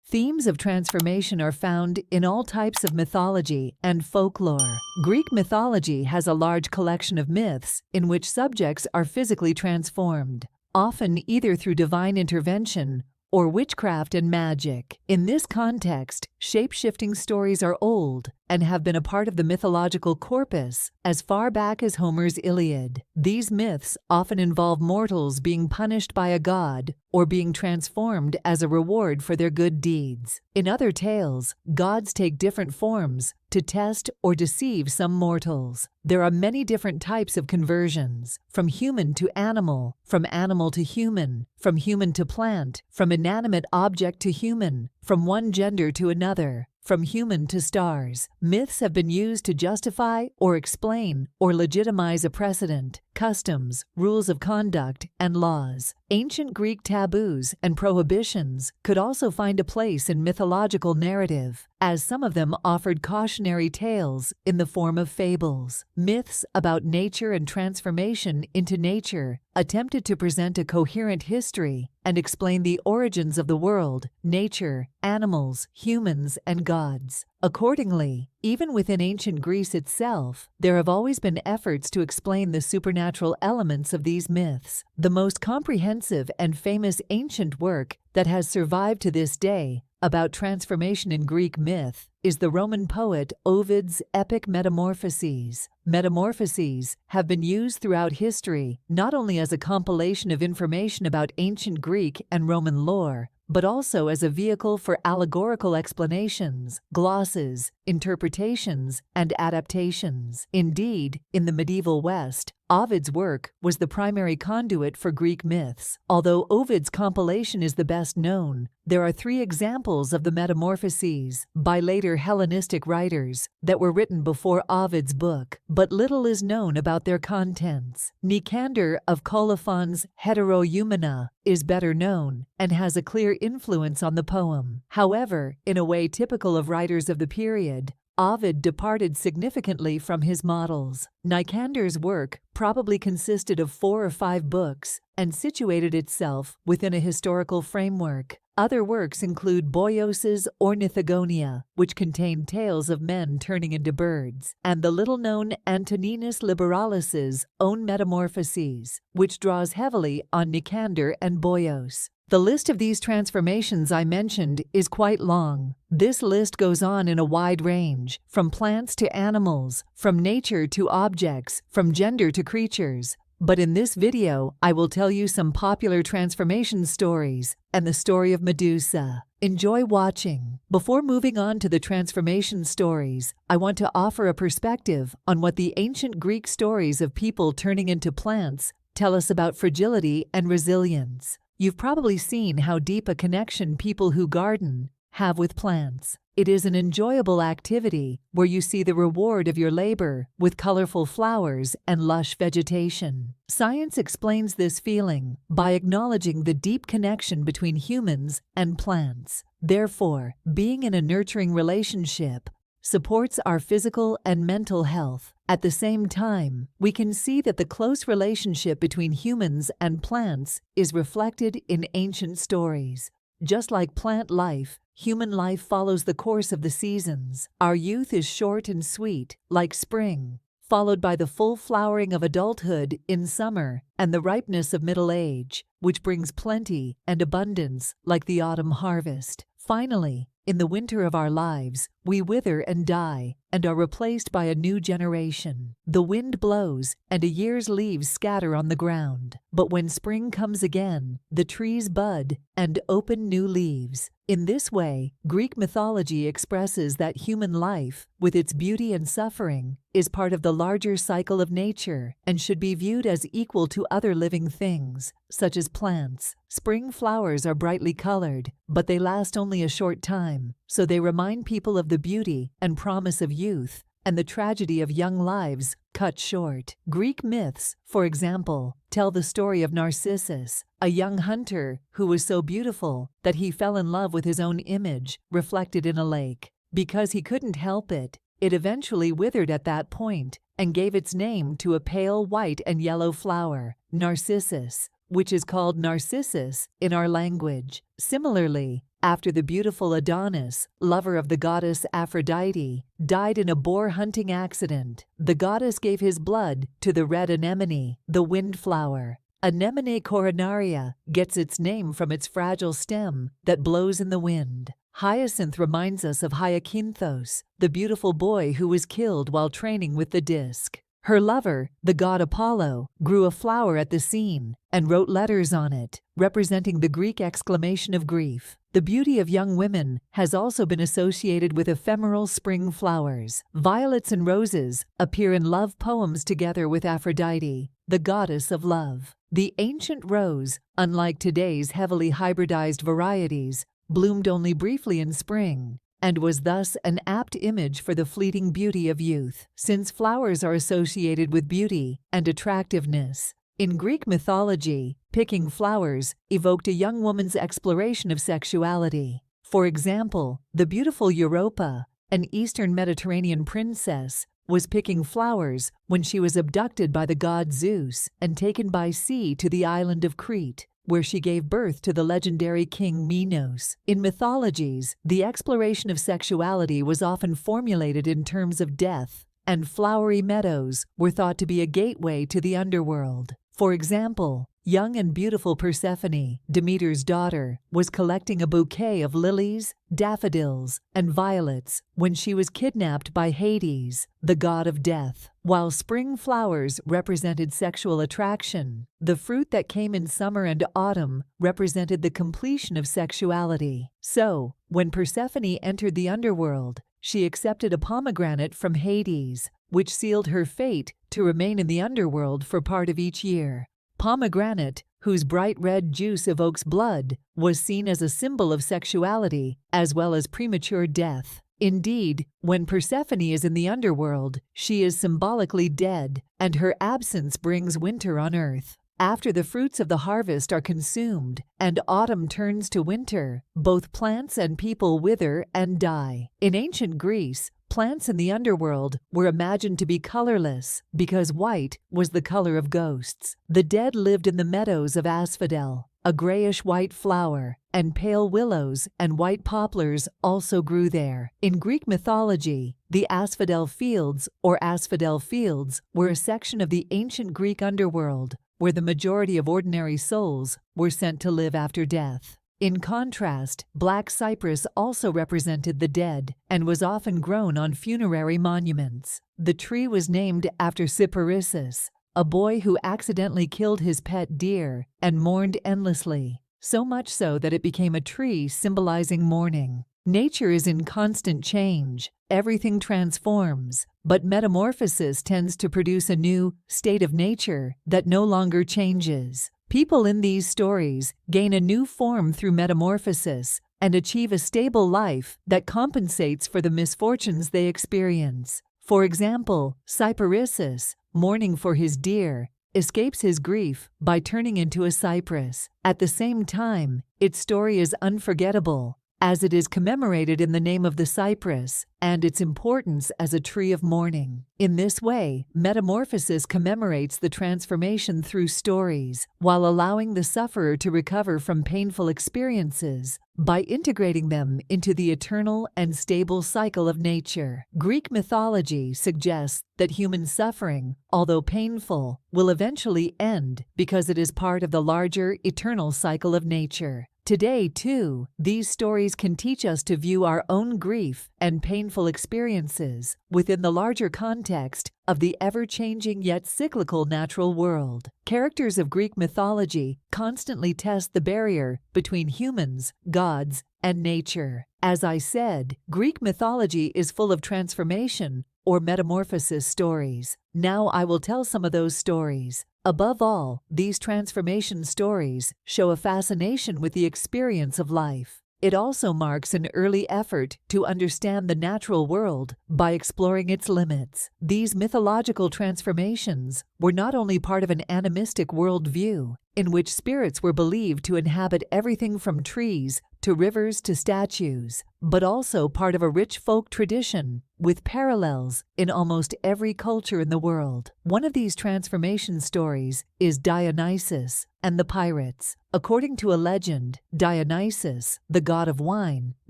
Themes of transformation are found in all types of mythology and folklore. Greek mythology has a large collection of myths in which subjects are physically transformed, often either through divine intervention or witchcraft and magic. In this context, shape-shifting stories are old and have been a part of the mythological corpus as far back as Homer's Iliad. These myths often involve mortals being punished by a god or being transformed as a reward for their good deeds. In other tales, gods take different forms to test or deceive some mortals. There are many different types of conversions, from human to animal, from animal to human, from human to plant, from inanimate object to human, from one gender to another, from human to stars. Myths have been used to justify or explain or legitimize a precedent, customs, rules of conduct, and laws. Ancient Greek taboos and prohibitions could also find a place in mythological narrative, as some of them offered cautionary tales in the form of fables. Myths about nature and transformation into nature attempted to present a coherent history and explain the origins of the world, nature, animals, humans, and gods. Accordingly, even within ancient Greece itself, there have always been efforts to explain the supernatural elements of these myths. The most comprehensive and famous ancient work that has survived to this day about transformation in Greek myth is the Roman poet Ovid's epic Metamorphoses. Metamorphoses have been used throughout history not only as a compilation of information about ancient Greek and Roman lore, but also as a vehicle for allegorical explanations, glosses, interpretations, and adaptations. Indeed, in the medieval West, Ovid's work was the primary conduit for Greek myths. Although Ovid's compilation is the best known, there are 3 examples of the Metamorphoses by later Hellenistic writers that were written before Ovid's book, but little is known about their contents. Nicander of Colophon's Heteroeumena is better known and has a clear influence on the poem. However, in a way typical of writers of the period, Ovid departed significantly from his models. Nicander's work probably consisted of 4 or 5 books and situated itself within a historical framework. Other works include Boios's Ornithogonia, which contained tales of men turning into birds, and the little-known Antoninus Liberalis's own Metamorphoses, which draws heavily on Nicander and Boios. The list of these transformations I mentioned is quite long. This list goes on in a wide range, from plants to animals, from nature to objects, from gender to creatures. But in this video, I will tell you some popular transformation stories and the story of Medusa. Enjoy watching. Before moving on to the transformation stories, I want to offer a perspective on what the ancient Greek stories of people turning into plants tell us about fragility and resilience. You've probably seen how deep a connection people who garden have with plants. It is an enjoyable activity where you see the reward of your labor with colorful flowers and lush vegetation. Science explains this feeling by acknowledging the deep connection between humans and plants. Therefore, being in a nurturing relationship supports our physical and mental health. At the same time, we can see that the close relationship between humans and plants is reflected in ancient stories. Just like plant life, human life follows the course of the seasons. Our youth is short and sweet, like spring, followed by the full flowering of adulthood in summer and the ripeness of middle age, which brings plenty and abundance like the autumn harvest. Finally, in the winter of our lives, we wither and die and are replaced by a new generation. The wind blows and a year's leaves scatter on the ground. But when spring comes again, the trees bud and open new leaves. In this way, Greek mythology expresses that human life, with its beauty and suffering, is part of the larger cycle of nature and should be viewed as equal to other living things, such as plants. Spring flowers are brightly colored, but they last only a short time, so they remind people of the beauty and promise of youth and the tragedy of young lives cut short. Greek myths, for example, tell the story of Narcissus, a young hunter who was so beautiful that he fell in love with his own image reflected in a lake. Because he couldn't help it, it eventually withered at that point and gave its name to a pale white and yellow flower, Narcissus, which is called Narcissus in our language. Similarly, After the beautiful Adonis, lover of the goddess Aphrodite, died in a boar hunting accident, the goddess gave his blood to the red anemone, the windflower. Anemone coronaria gets its name from its fragile stem that blows in the wind. Hyacinth reminds us of Hyacinthos, the beautiful boy who was killed while training with the disc. Her lover, the god Apollo, grew a flower at the scene and wrote letters on it, representing the Greek exclamation of grief. The beauty of young women has also been associated with ephemeral spring flowers. Violets and roses appear in love poems together with Aphrodite, the goddess of love. The ancient rose, unlike today's heavily hybridized varieties, bloomed only briefly in spring, and was thus an apt image for the fleeting beauty of youth, since flowers are associated with beauty and attractiveness. In Greek mythology, picking flowers evoked a young woman's exploration of sexuality. For example, the beautiful Europa, an Eastern Mediterranean princess, was picking flowers when she was abducted by the god Zeus and taken by sea to the island of Crete, where she gave birth to the legendary king Minos. In mythologies, the exploration of sexuality was often formulated in terms of death, and flowery meadows were thought to be a gateway to the underworld. For example, young and beautiful Persephone, Demeter's daughter, was collecting a bouquet of lilies, daffodils, and violets when she was kidnapped by Hades, the god of death. While spring flowers represented sexual attraction, the fruit that came in summer and autumn represented the completion of sexuality. So, when Persephone entered the underworld, she accepted a pomegranate from Hades, which sealed her fate to remain in the underworld for part of each year. Pomegranate, whose bright red juice evokes blood, was seen as a symbol of sexuality as well as premature death. Indeed, when Persephone is in the underworld, she is symbolically dead, and her absence brings winter on earth. After the fruits of the harvest are consumed and autumn turns to winter, both plants and people wither and die. In ancient Greece, plants in the underworld were imagined to be colorless because white was the color of ghosts. The dead lived in the meadows of asphodel, a grayish-white flower, and pale willows and white poplars also grew there. In Greek mythology, the asphodel fields or asphodel fields were a section of the ancient Greek underworld where the majority of ordinary souls were sent to live after death. In contrast, black cypress also represented the dead and was often grown on funerary monuments. The tree was named after Cyparissus, a boy who accidentally killed his pet deer and mourned endlessly, so much so that it became a tree symbolizing mourning. Nature is in constant change. Everything transforms, but metamorphosis tends to produce a new state of nature that no longer changes. People in these stories gain a new form through metamorphosis and achieve a stable life that compensates for the misfortunes they experience. For example, Cyparissus, mourning for his deer, escapes his grief by turning into a cypress. At the same time, its story is unforgettable, as it is commemorated in the name of the cypress and its importance as a tree of mourning. In this way, metamorphosis commemorates the transformation through stories, while allowing the sufferer to recover from painful experiences by integrating them into the eternal and stable cycle of nature. Greek mythology suggests that human suffering, although painful, will eventually end because it is part of the larger, eternal cycle of nature. Today, too, these stories can teach us to view our own grief and painful experiences within the larger context of the ever-changing yet cyclical natural world. Characters of Greek mythology constantly test the barrier between humans, gods, and nature. As I said, Greek mythology is full of transformation or metamorphosis stories. Now I will tell some of those stories. Above all, these transformation stories show a fascination with the experience of life. It also marks an early effort to understand the natural world by exploring its limits. These mythological transformations were not only part of an animistic worldview, in which spirits were believed to inhabit everything from trees to rivers to statues, but also part of a rich folk tradition with parallels in almost every culture in the world. One of these transformation stories is Dionysus and the pirates. According to a legend, Dionysus, the god of wine,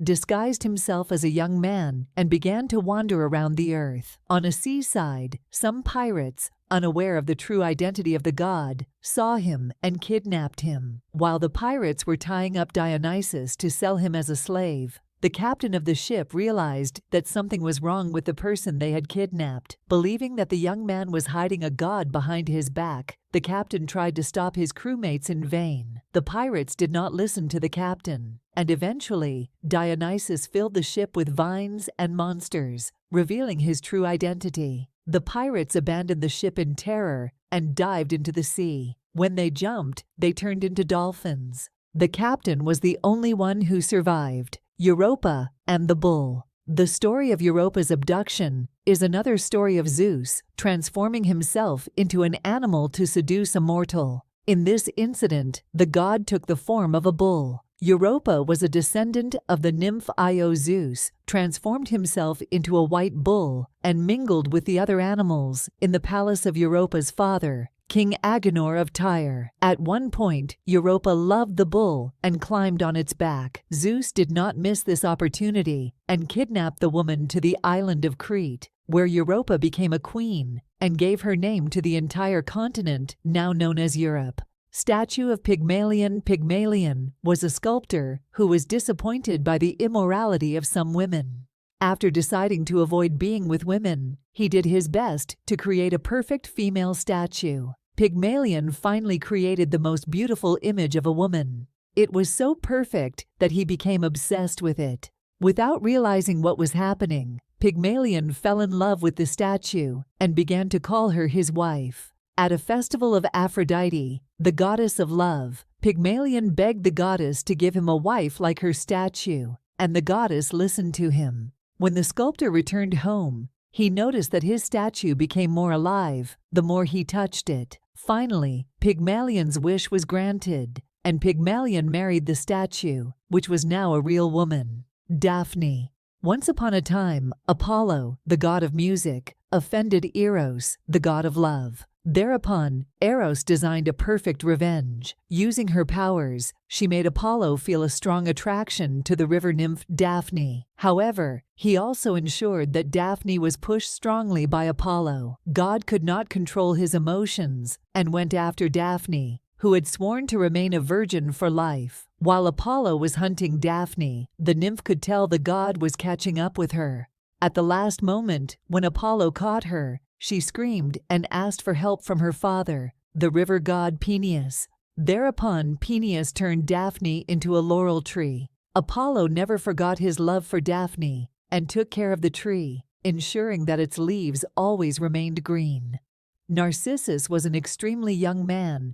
disguised himself as a young man and began to wander around the earth. On a seaside, some pirates, unaware of the true identity of the god, saw him and kidnapped him. While the pirates were tying up Dionysus to sell him as a slave, the captain of the ship realized that something was wrong with the person they had kidnapped. Believing that the young man was hiding a god behind his back, the captain tried to stop his crewmates in vain. The pirates did not listen to the captain, and eventually, Dionysus filled the ship with vines and monsters, revealing his true identity. The pirates abandoned the ship in terror and dived into the sea. When they jumped, they turned into dolphins. The captain was the only one who survived, Europa and the bull. The story of Europa's abduction is another story of Zeus transforming himself into an animal to seduce a mortal. In this incident, the god took the form of a bull. Europa was a descendant of the nymph Io. Zeus transformed himself into a white bull and mingled with the other animals in the palace of Europa's father, King Agenor of Tyre. At one point, Europa loved the bull and climbed on its back. Zeus did not miss this opportunity and kidnapped the woman to the island of Crete, where Europa became a queen and gave her name to the entire continent now known as Europe. Statue of Pygmalion. Pygmalion was a sculptor who was disappointed by the immorality of some women. After deciding to avoid being with women, he did his best to create a perfect female statue. Pygmalion finally created the most beautiful image of a woman. It was so perfect that he became obsessed with it. Without realizing what was happening, Pygmalion fell in love with the statue and began to call her his wife. At a festival of Aphrodite, the goddess of love, Pygmalion begged the goddess to give him a wife like her statue, and the goddess listened to him. When the sculptor returned home, he noticed that his statue became more alive the more he touched it. Finally, Pygmalion's wish was granted, and Pygmalion married the statue, which was now a real woman. Daphne. Once upon a time, Apollo, the god of music, offended Eros, the god of love. Thereupon, Eros designed a perfect revenge. Using her powers, she made Apollo feel a strong attraction to the river nymph Daphne. However, he also ensured that Daphne was pushed strongly by Apollo. God could not control his emotions and went after Daphne, who had sworn to remain a virgin for life. While Apollo was hunting Daphne, the nymph could tell the god was catching up with her. At the last moment, when Apollo caught her, she screamed and asked for help from her father, the river god Peneus. Thereupon, Peneus turned Daphne into a laurel tree. Apollo never forgot his love for Daphne and took care of the tree, ensuring that its leaves always remained green. Narcissus was an extremely young man